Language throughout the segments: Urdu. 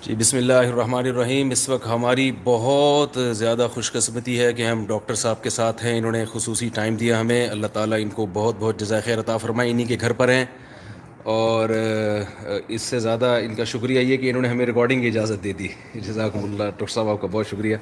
جی بسم اللہ الرحمن الرحیم. اس وقت ہماری بہت زیادہ خوش قسمتی ہے کہ ہم ڈاکٹر صاحب کے ساتھ ہیں. انہوں نے خصوصی ٹائم دیا ہمیں. اللہ تعالیٰ ان کو بہت بہت جزائے خیر عطا فرمائے. انہی کے گھر پر ہیں اور اس سے زیادہ ان کا شکریہ یہ کہ انہوں نے ہمیں ریکارڈنگ کی اجازت دے دی. جزاکم اللہ ڈاکٹر صاحب, آپ کا بہت شکریہ.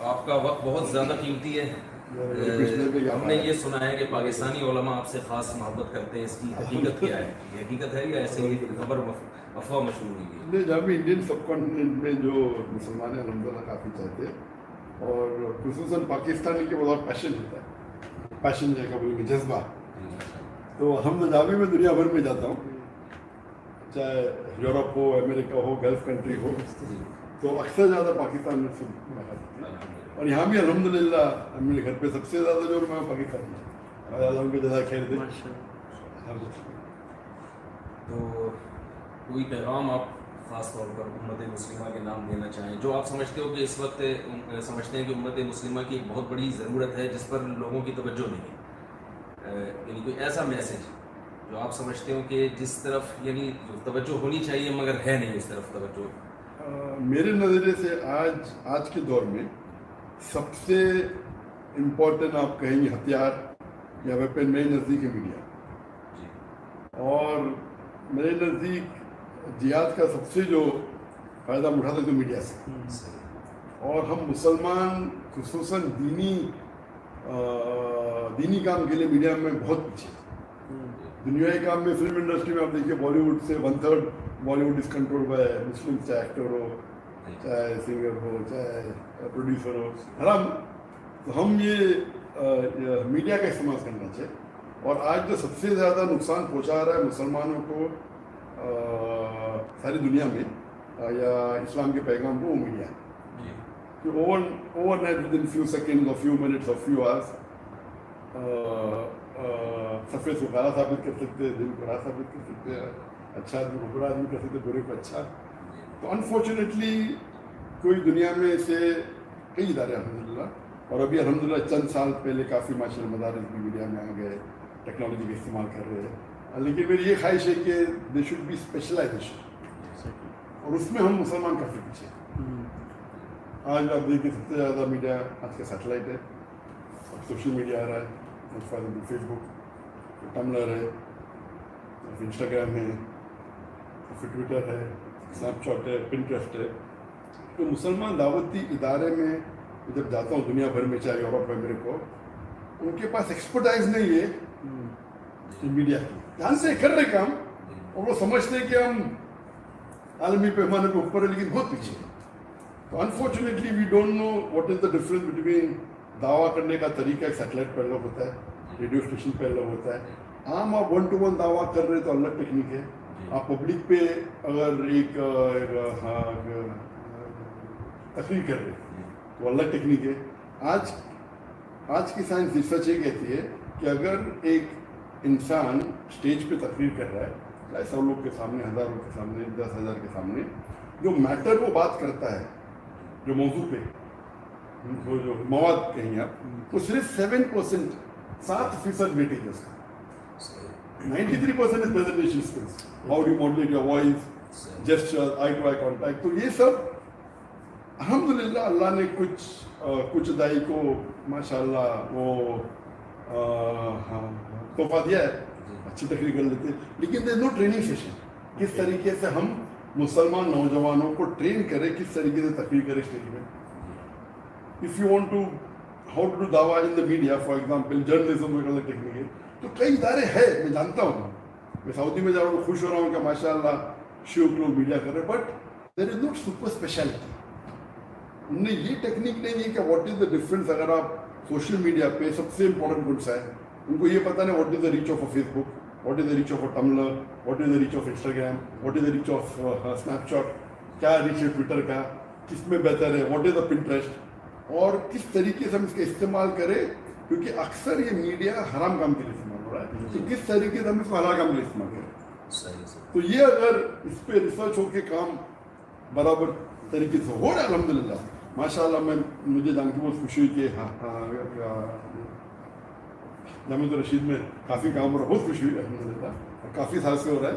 آپ کا وقت بہت زیادہ قیمتی ہے. ہم نے یہ سنا ہے کہ پاکستانی علماء آپ سے خاص محبت کرتے ہیں. اس کی حقیقت کیا ہے؟ یہ حقیقت ہے یا ایسے ہی خبر افواہ مشہور ہوئی ہے؟ نہیں, جہاں بھی انڈین سب کانٹیننٹ میں جو مسلمان ہیں الحمدللہ کافی چاہتے ہیں, اور خصوصاً پاکستانی کے بہت پیشن ہوتا ہے. پیشن جو ہے بولیں گے جذبہ. تو الحمد جہاں بھی میں دنیا بھر میں جاتا ہوں, چاہے یورپ ہو, امریکہ ہو, گلف کنٹری ہو, تو اکثر زیادہ پاکستان میں سے ملاقات ہوتی ہے. اور یہاں بھی الحمدللہ میرے گھر پہ سب سے زیادہ جو میں پاکستان میں, اللہ ان کو جزائے خیر دے. تو کوئی پیغام آپ خاص طور پر امت مسلمہ کے نام دینا چاہیں جو آپ سمجھتے ہو کہ اس وقت سمجھتے ہیں کہ امت مسلمہ کی ایک بہت بڑی ضرورت ہے جس پر لوگوں کی توجہ نہیں ہے, یعنی کوئی ایسا میسج جو آپ سمجھتے ہو کہ جس طرف یعنی توجہ ہونی چاہیے مگر ہے نہیں اس طرف توجہ؟ میرے نظریے سے آج کے دور میں سب سے امپورٹنٹ آپ کہیں گے ہتھیار یا ویپن میرے نزدیک ہے میڈیا. اور میرے نزدیک جہاد کا سب سے جو فائدہ ہم اٹھاتے تو میڈیا سے. اور ہم مسلمان خصوصاً دینی کام کے لیے میڈیا میں بہت پیچھے. دنیائی کام میں فلم انڈسٹری میں آپ دیکھیے بالی ووڈ سے 1/3 Bollywood is control by Muslim, چاہے ایکٹر ہو, چاہے سنگر ہو, چاہے پروڈیوسر ہو. ہم یہ میڈیا کا استعمال کرنا چاہیے. اور آج جو سب سے زیادہ نقصان پہنچا رہا ہے مسلمانوں کو ساری دنیا میں یا اسلام کے پیغام کو, وہ میڈیا ہے. کہ over night with in few second اور فیو منٹس اور فیو آورس سفید کو کالا ثابت کر سکتے ہیں, دل کو راہ ثابت کر سکتے ہیں, اچھا آدمی کو برا آدمی کر سکتے ہیں, برے کو اچھا. تو انفارچونیٹلی کوئی دنیا میں سے کئی ادارے الحمدللہ, اور ابھی الحمدللہ چند سال پہلے کافی ماشاء اللہ مدارس بھی میڈیا میں آ گئے, ٹیکنالوجی کا استعمال کر رہے ہیں. لیکن میری یہ خواہش ہے کہ دے شوڈ بی اسپیشلائزیشن, اور اس میں ہم مسلمان کافی پیچھے. آج آپ دیکھیں سب سے زیادہ میڈیا آج کا سیٹلائٹ ہے, سوشل میڈیا آ رہا ہے. For example face book, tumbler ہے, انسٹاگرام ہے, پھر ٹویٹر ہے, اسنیپ چیٹ ہے, پنٹریسٹ ہے. تو مسلمان دعوتی ادارے میں جب جاتا ہوں دنیا بھر میں, چاہے یورپ میں, میرے کو ان کے پاس ایکسپرٹائز نہیں ہے میڈیا کی. جانتے ہیں کر رہے کام, اور وہ سمجھتے ہیں کہ ہم عالمی پیمانے پہ اوپر ہے لیکن بہت پیچھے. تو unfortunately we don't know what is the difference between دعویٰ کرنے کا طریقہ. ایک سیٹلائٹ پہ الگ ہوتا ہے, ریڈیو اسٹیشن پہ الگ ہوتا ہے. عام آپ 1-to-1 دعویٰ کر رہے تو الگ ٹیکنیک ہے. آپ پبلک پہ اگر ایک تقریر کر رہے تو الگ ٹیکنیک ہے. آج کی سائنس ریسرچ یہ کہتی ہے کہ اگر ایک انسان اسٹیج پہ تقریر کر رہا ہے 100 لوگ کے سامنے, 1000 لوگ کے سامنے, 10,000 کے سامنے, جو میٹر وہ بات کرتا ہے, جو موضوع پہ وہ جو مواد کہیں آپ, وہ صرف 7% ویٹیج ہے اس کا. 93% is presentation skills, how do you modulate your voice, gesture, eye to eye contact. تو یہ سب الحمدللہ اللہ نے کچھ دائی کو ماشاء اللہ وہ تحفہ دیا ہے, اچھی تقریر کر لیتے. لیکن دیر از نو ٹریننگ سیشن. کس طریقے سے ہم مسلمان نوجوانوں کو ٹرین کریں, کس طریقے سے تقریر کریں اسٹیج میں. If you want to, how to do dawah in the media, for example, journalism میں الگ ٹیکنیک ہے. تو کئی ادارے ہیں, میں جانتا ہوں. میں سعودی میں جا رہا ہوں, خوش ہو رہا ہوں کہ ماشاء اللہ شیوخ لوگ میڈیا کر رہے ہیں, but there is not super speciality. انہوں نے یہ ٹیکنیک نہیں دی کہ واٹ از دا ڈفرنس. اگر آپ سوشل میڈیا پہ سب سے امپورٹنٹ گڈس ہے, ان کو یہ پتہ نہیں what is the reach of a Facebook, what is the reach of a Tumblr, what is the reach of Instagram, what is the reach of Snapchat, کیا ریچ ہے ٹویٹر کا, کس میں بہتر ہے, واٹ از دا پنٹریسٹ, اور کس طریقے سے ہم اس کا استعمال کریں. کیونکہ اکثر یہ میڈیا حرام کام کے لیے استعمال ہو رہا ہے, تو کس طریقے سے ہم اس کو حلال کام کے لیے استعمال کریں. تو یہ اگر اس پہ ریسرچ ہو کے کام برابر طریقے سے ہو رہا ہے الحمدللہ ماشاء اللہ. مجھے جان کے بہت خوشی ہوئی کہ جامعۃ الرشید میں کافی کام ہو رہا ہے, بہت خوشی ہوئی الحمدللہ. کافی سال سے ہو رہا ہے,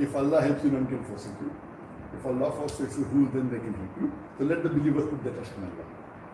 if Allah helps you, none can forsake you. If Allah forsakes you, who then they can help you? So let the believers put their trust in Allah.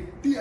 80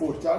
4। 4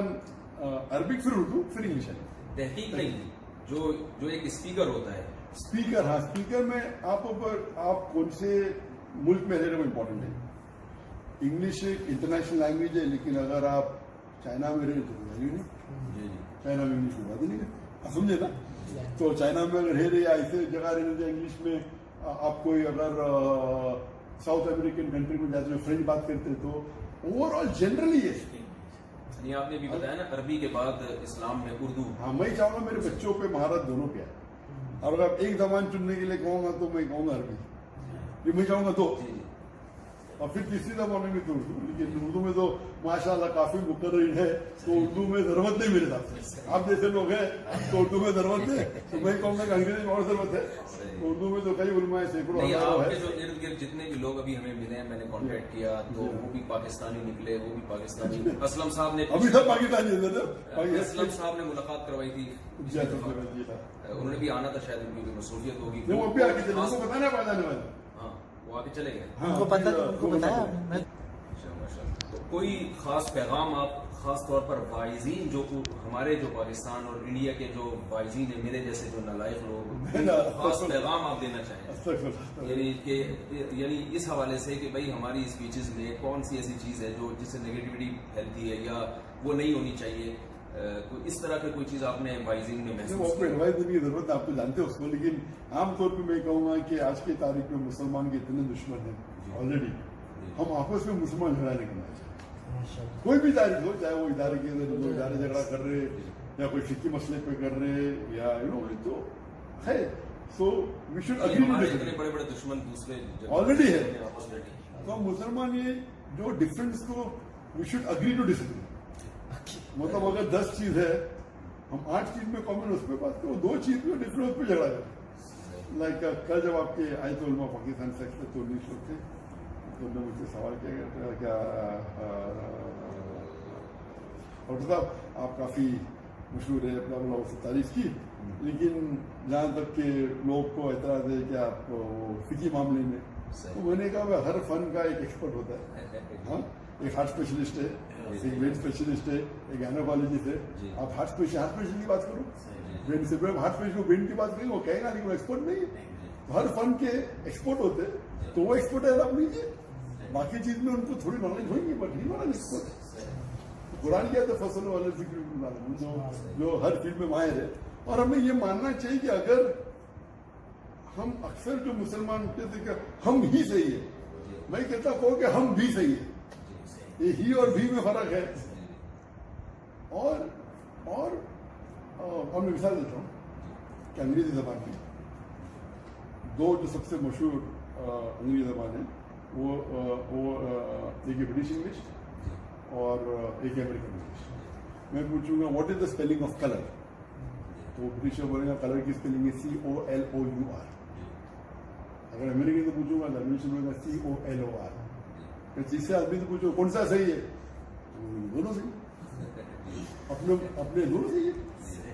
1 Arabic پھر اردو پھر انگلش ہے. تحقیق نہیں تھی جو ایک اسپیکر ہوتا ہے. اسپیکر, ہاں اسپیکر میں آپ کون سے ملک میں رہ رہے ہو امپورٹنٹ ہے. انگلش ایک انٹرنیشنل لینگویج ہے, لیکن اگر آپ چائنا میں رہے تو ویلیو نہیں. چائنا میں انگلش میں بات ہی نہیں ہے, سمجھے نا. تو چائنا میں اگر رہ رہے یا ایسے جگہ رہنے جو انگلش میں, آپ کوئی اگر ساؤتھ امریکن کنٹری میں جاتے ہیں فرینچ بات کرتے تو اوور آل جنرلی ہے. یعنی آپ نے بھی بتایا نا عربی کے بعد اسلام میں اردو. ہاں میں چاہوں گا میرے بچوں پہ مہارت دونوں پہ ہے. اور اگر ایک زبان چننے کے لیے کہوں گا تو میں کہوں گا عربی, یہ میں چاہوں گا تو. اور پھر تیسری زبان میں تو اردو, لیکن اردو میں تو ماشاء اللہ کافی مقرر ہے, تو اردو میں ضرورت نہیں میرے ساتھ سے. آپ جیسے لوگ ہیں تو اردو میں ضرورت ہے, تو میں کہوں گا کہ انگریزی میں اور ضرورت ہے. اردو میں تو کئی علماء سینکڑوں آپ کے جو ارد گرد جتنے بھی لوگ ابھی ہمیں ملے ہیں, میں نے کانٹیکٹ کیا تو وہ بھی پاکستانی نکلے, وہ بھی پاکستانی. اسلم صاحب نے ابھی سب پاکستانی اسلم صاحب نے ملاقات کروائی تھی, انہوں نے بھی آنا تھا, شاید ان کی مصروفیت ہوگی. وہ بھی آگے چلے, بتانا پاکستانی والے. ہاں وہ آگے چلے گئے. ان کو بتایا. تو کوئی خاص پیغام آپ خاص طور پر وائزین جو ہمارے جو پاکستان اور انڈیا کے جو وائزین ہیں, میرے جیسے جو نالائق لوگ, خاص پیغام آپ دینا چاہیں یعنی اس حوالے سے کہ بھائی ہماری اسپیچز میں کون سی ایسی چیز ہے جو جس سے نیگیٹیوٹی پھیلتی ہے یا وہ نہیں ہونی چاہیے, اس طرح کی کوئی چیز آپ نے وائزنگ میں محسوس کی؟ ایڈوائز دینے کی ضرورت ہے, آپ تو جانتے ہو اس کو, لیکن عام طور پہ میں کہوں گا کہ آج کی تاریخ میں مسلمان کے اتنے دشمن ہیں آلریڈی, ہم آپس میں مسلمان جھگڑا نہیں کرنا چاہیے. کوئی بھی تاریخ ہو, چاہے وہ ادارے کے اندر ادارے جھگڑا کر رہے یا کوئی فقہی مسئلے پہ کر رہے یا تو ہے. سو وی شوڈ اگری ٹو ڈسیگری. بڑے بڑے دشمن دوسرے آلریڈی ہے, تو ہم مسلمان یہ جو ڈفرینس کو وی شوڈ اگری ٹو ڈسیگری. مطلب اگر 10 چیز ہے, ہم 8 چیز میں کامن اس پہ بات کرو, 2 چیز میں ڈفرینس پہ جھگڑا کریں. لائک کل جب آپ کے آئے تو علماء پاکستان سے 40 لوگ تھے, تو نے مجھ سے سوال کیا کیا ڈاکٹر صاحب آپ کافی مشہور ہے, اپنا بلا اس تعریف کی, لیکن جہاں تک کہ لوگ کو اعتراض ہے کہ آپ فقہی معاملے میں, تو میں نے کہا ہر فن کا ایک ایکسپرٹ ہوتا ہے. ہاں, ایک ہارٹ اسپیشلسٹ ہے, ایک برین اسپیشلسٹ ہے, ایک گائنیکالوجسٹ ہے. آپ ہارٹ اسپیشل کی بات کرو, برین سے ہارٹ اسپیشل کو برین کی بات کریں, وہ کہے گا لیکن وہ ایکسپرٹ نہیں ہے. ہر فن کے ایکسپرٹ ہوتے, تو وہ ایکسپرٹ ہے آپ لیجیے. باقی چیز میں ان کو تھوڑی نالج ہوئی گی, بٹ نہیں والا ایکسپرٹ. قرآن کیا تھا فصل والے ذکر جو ہر فیلڈ میں ماہر ہے. اور ہمیں یہ ماننا چاہیے کہ اگر ہم اکثر جو مسلمان کہتے ہیں کہ ہم ہی صحیح ہے, میں کہتا ہوں کہ ہم بھی صحیح ہے. یہ ہی اور بھی میں فرق ہے. اور ہم نے مثال دیتا ہوں کہ انگریزی زبان کی 2 جو سب سے مشہور انگریزی زبان ہے, وہ ایک برٹش انگلش اور ایک امریکن انگلش. میں پوچھوں گا what is the spelling of colour, تو برٹش بولے گا کلر کی اسپیلنگ ہے COLOUR. اگر امریکن سے پوچھوں گا لینگویج بولے گا COLOR. تیسرے آدمی سے پوچھو کون سا صحیح ہے, دونوں صحیح, اپنے دونوں صحیح ہے.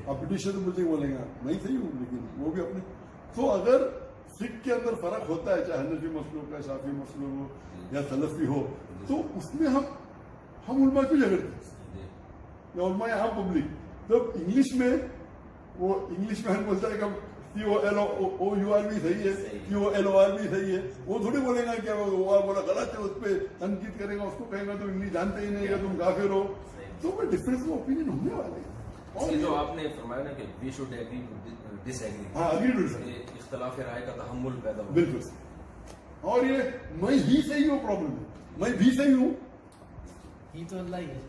آپ برٹش سے پوچھیں بولیں گا میں صحیح ہوں, لیکن وہ بھی اپنے. تو اگر فقہ کے اندر فرق ہوتا ہے, چاہے حنفی مسلک کا, شافعی مسلک ہو یا سلفی ہو, تو اس میں ہم علماء کیوں جھگڑتے ہیں, یا علماء یہاں پبلک. جب انگلش میں وہ انگلش میں ہم بولتا ہے کہ COLOUR بھی صحیح ہے, COLOR بھی صحیح ہے, وہ تھوڑی بولے گا کہ وہ بولا غلط ہے, اس پہ تنقید کرے گا, اس کو کہے گا تو انگلش جانتے ہی نہیں, تم کافر ہو. تو وہ ڈفرینس میں اوپینین ہونے والے ہیں. اور جو آپ نے فرمایا نا کہ we should agree to disagree, ہاں اگری ٹو ڈس ایگری, اختلاف رائے کا تحمل پیدا ہو. بالکل. اور یہ میں ہی صحیح ہوں پرابلم ہے, میں بھی صحیح ہوں, یہ تو اللہ ہی ہے,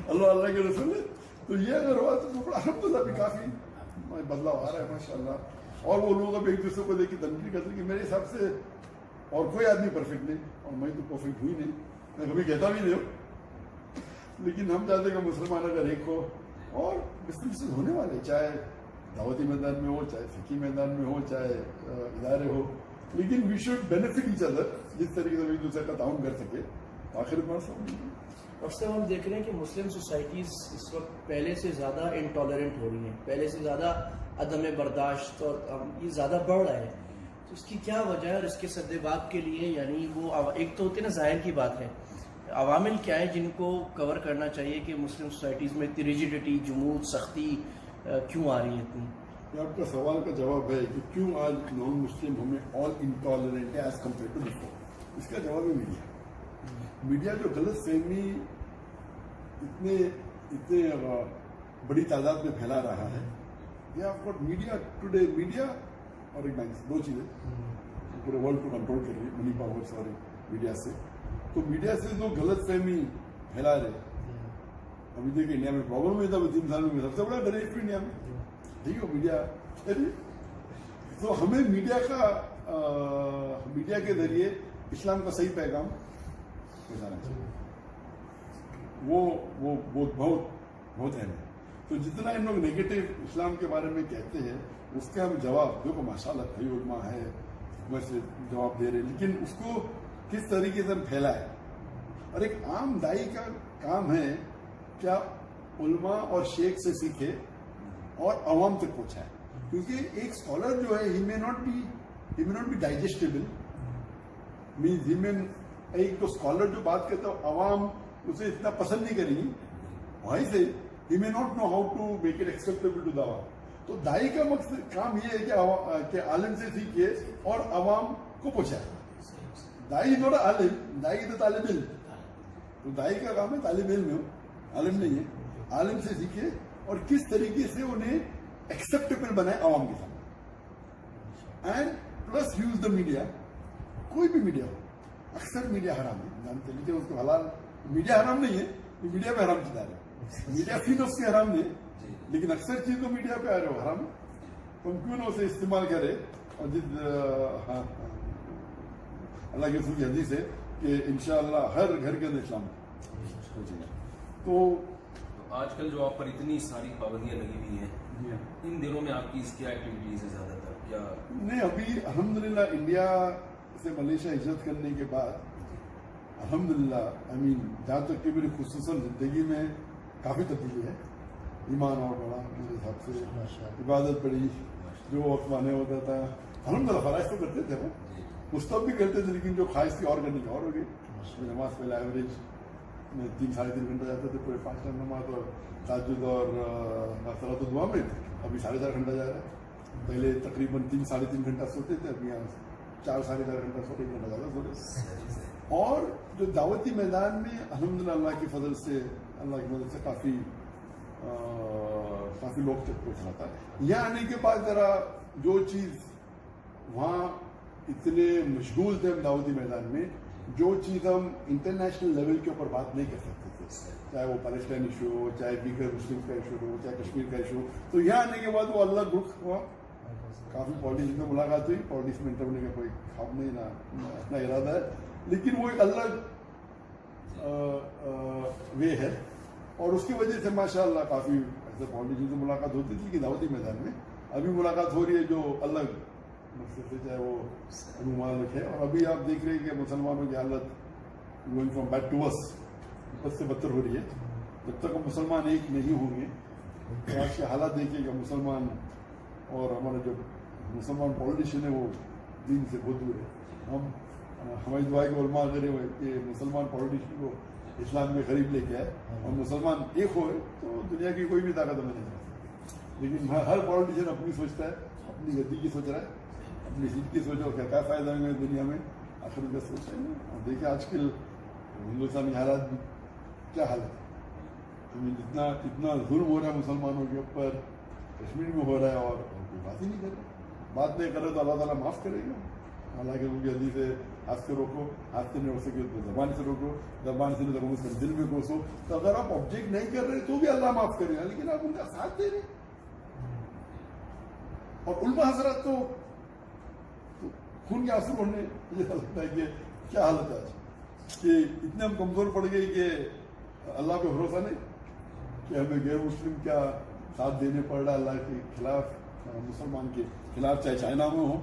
اللہ کے رسول ہے. تو یہ اگر ہوا تو الحمدللہ بھی کافی بدلاؤ آ رہا ہے ماشاء اللہ. اور وہ لوگ اب ایک دوسرے کو دیکھ کے تنقید کرتے کہ میرے حساب سے اور کوئی آدمی پرفیکٹ نہیں, اور میں تو پرفیکٹ ہوئی نہیں, میں کبھی کہتا بھی نہیں ہوں, لیکن ہم چاہتے ہیں کہ مسلمان اگر ایک ہو, اور ڈفرینسز ہونے والے, چاہے دعوتی میدان میں ہو, چاہے فقہی میدان میں ہو, چاہے ادارے ہو, لیکن we should benefit each other, جس طریقے سے ایک دوسرے کا تعاون کر سکے. آخر میں اب ہم دیکھ رہے ہیں کہ مسلم سوسائٹیز اس وقت پہلے سے زیادہ انٹالرنٹ ہو رہی ہیں, پہلے سے زیادہ عدم برداشت, اور یہ زیادہ بڑھ رہا ہے. تو اس کی کیا وجہ ہے, اور اس کے سدباب کے لیے, یعنی وہ ایک تو ہوتی ہے نا ظاہر کی بات ہے, عوامل کیا ہیں جن کو کور کرنا چاہیے کہ مسلم سوسائٹیز میں اتنی ریجڈیٹی، جمود، سختی کیوں آ رہی ہے اتنی؟ یہ آپ کا سوال کا جواب ہے کہ کیوں آج نان مسلم ہمیں آل انٹالرنٹ ہے ایز کمپیئر ٹو بفور. اس کا جواب ہے میڈیا جو غلط فہمی اتنے بڑی تعداد میں پھیلا رہا ہے. یہ آپ کو میڈیا ٹوڈے، میڈیا اور ایک بینک، دو چیزیں پورے ورلڈ کو کنٹرول کر رہی ہے، منی پاورس اور میڈیا سے. تو میڈیا سے جو غلط فہمی پھیلا رہے، ابھی دیکھیں انڈیا میں پرابلم یہ تھا 3 سال میں سب سے بڑا ڈر انڈیا میں، ٹھیک ہے میڈیا. تو ہمیں میڈیا کے ذریعے اسلام کا صحیح پیغام پہنچانا چاہیے. وہ بہت اہم ہے. تو جتنا ان لوگ نیگیٹو اسلام کے بارے میں کہتے ہیں اس کا ہم جواب دیکھو ماشاء اللہ کئی علماء ہے ویسے جواب دے رہے، لیکن اس کو کس طریقے سے ہم پھیلائے. اور ایک عام دائی کا کام ہے کیا علماء اور شیخ سے سیکھے اور عوام تک پہنچائے. کیونکہ ایک اسکالر جو ہے ہی may not be digestible. ایک تو اسکالر جو بات کرتا ہے عوام اسے اتنا پسند نہیں کریں گی، وہیں سے he may not know how to make it acceptable to the عوام. تو دائی کا مقصد کام یہ ہے کہ عالم سے سیکھے اور عوام کو پہنچائے. دائی نوٹ عالم، دائی تو طالب علم. تو دائی کا کام ہے طالب علم ہو، عالم نہیں ہے. عالم سے سیکھے اور کس طریقے سے انہیں ایکسیپٹیبل بنائے عوام کے سامنے. And plus use the media. کوئی بھی میڈیا ہو، اکثر میڈیا حرام ہے، جانتے لیکن اس کو حلال. میڈیا حرام نہیں ہے، یہ میڈیا پہ حرام چلا رہے ہیں. میڈیا فی نفس سے حرام نہیں، لیکن اکثر چیز تو میڈیا پہ آ رہے ہو حرام ہے. تو ہم کیوں نہ اسے استعمال کرے. اور اللہ کے رسول کی حدیث ہے کہ انشاءاللہ ہر گھر کے اندر اسلام پہنچے گا. تو آج کل جو آپ پر اتنی ساری پابندیاں لگی ہوئی ہیں، ان دنوں میں آپ کی اس کیا ایکٹیویٹیز ہے زیادہ تر؟ کیا نہیں، ابھی الحمدللہ انڈیا سے ملیشیا ہجرت کرنے کے بعد الحمدللہ جہاں تک کہ میری خصوصاً زندگی میں کافی تبدیلی ہے. ایمان اور بڑا میرے حساب سے، عبادت بڑی. جو وقت مانے ہوتا تھا الحمدللہ فرائض تو کرتے تھے، وہ مستب بھی کرتے تھے، لیکن جو خواہش تھی اور کرنے کی اور ہو گئی. نماز پہلے ایوریج میں 3-3.5 گھنٹہ جاتے تھے، پورے 5 ٹائم نماز اور تہجد اور صلاۃ الدعا میں. ابھی 4.5 گھنٹہ جا رہا ہے. پہلے تقریباً 3-3.5 گھنٹہ سوتے تھے، ابھی یہاں 4-4.5 گھنٹہ سوتے، 1 گھنٹہ زیادہ سوتے. اور جو دعوتی میدان میں الحمدللہ اللہ کی فضل سے، اللہ کی مدد سے کافی لوگ تک پہنچ رہا تھا. یہاں آنے کے بعد ذرا جو چیز وہاں اتنے مشغول تھے ہم دعوتی میدان میں، جو چیز ہم انٹرنیشنل لیول کے اوپر بات نہیں کر سکتے تھے، چاہے وہ پیلسٹائن ایشو ہو، چاہے دیگر مسلم کا ایشو ہو، چاہے کشمیر کا ایشو ہو. تو یہاں آنے کے بعد وہ اللہ رخ ہوا. کافی پالیٹکس میں ملاقات ہوئی. پالیٹکس میں انٹر ہونے کا کوئی خواب نہیں، نہ اپنا ارادہ ہے، لیکن وہ ایک الگ وے ہے. اور اس کی وجہ سے ماشاء اللہ کافی ایسے پالیٹیشن سے ملاقات ہوتی تھی کہ دعوتی میدان میں ابھی ملاقات ہو رہی ہے جو الگ مقصد سے، چاہے وہ ممالک ہے. اور ابھی آپ دیکھ رہے ہیں کہ مسلمانوں کی حالت going from bad to worse, بد سے بدتر ہو رہی ہے. جب تک ہم مسلمان ایک نہیں ہوں گے تو آج کے حالات دیکھیے کہ مسلمان اور ہمارے جو مسلمان پالیٹیشین ہے وہ دین سے بہت دور ہے. ہماری دعا کے علماء کرے ہوئے کہ مسلمان پالیٹیشین کو اسلام کے قریب لے کے آئے اور مسلمان ایک ہوئے تو دنیا کی کوئی بھی طاقت ہمیں نہیں کر سکتی. لیکن ہر پالیٹیشین اپنی سوچتا ہے، اپنی گدی کی سوچ رہا ہے، اپنی سیٹ کی سوچ، اور کیا فائدہ ہے دنیا میں آخر کا سوچ ہے. اور دیکھیں آج کل ہندوستانی حالات بھی کیا حالت ہے. اتنا ظلم ہو رہا ہے مسلمانوں کے اوپر، کشمیر میں ہو رہا ہے، اور کوئی بات ہی نہیں کر رہا. بات نہیں کر رہے تو اللہ تعالیٰ معاف کرے گا. حالانکہ ان کی حدیث ہے ہاتھ سے روکو، ہاتھ سے نہیں ہو سکے تو زبان سے روکو، زبان سے نہیں تو دل میں کوسو. تو اگر آپ آبجیکٹ نہیں کر رہے تو بھی اللہ معاف کرے گا، لیکن آپ ان کا ساتھ دے رہے. اور علماء حضرات تو خون کے آنسو ہونے یہ لگتا ہے کہ کیا حالت ہے آج، کہ اتنے ہم کمزور پڑ گئے کہ اللہ پہ بھروسہ نہیں، کہ ہمیں غیر مسلم کیا ساتھ دینے پڑ رہا ہے اللہ کے خلاف، مسلمان کے خلاف، چاہے چائنا میں ہو.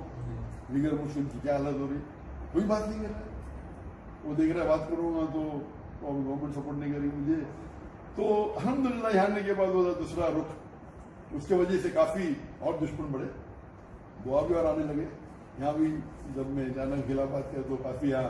دیگر مسلم کی کیا حالت ہو رہی، کوئی بات نہیں کر رہا ہے. وہ دیکھ رہا ہے بات کروں گا تو گورنمنٹ سپورٹ نہیں کرے مجھے. تو الحمدللہ یہاں آنے کے بعد وہ دوسرا رخ، اس کی وجہ سے کافی اور دشمن بڑھے، دعا بھی اور آنے لگے. یہاں بھی جب میں جانا کے خلاف بات کرے تو کافی یہاں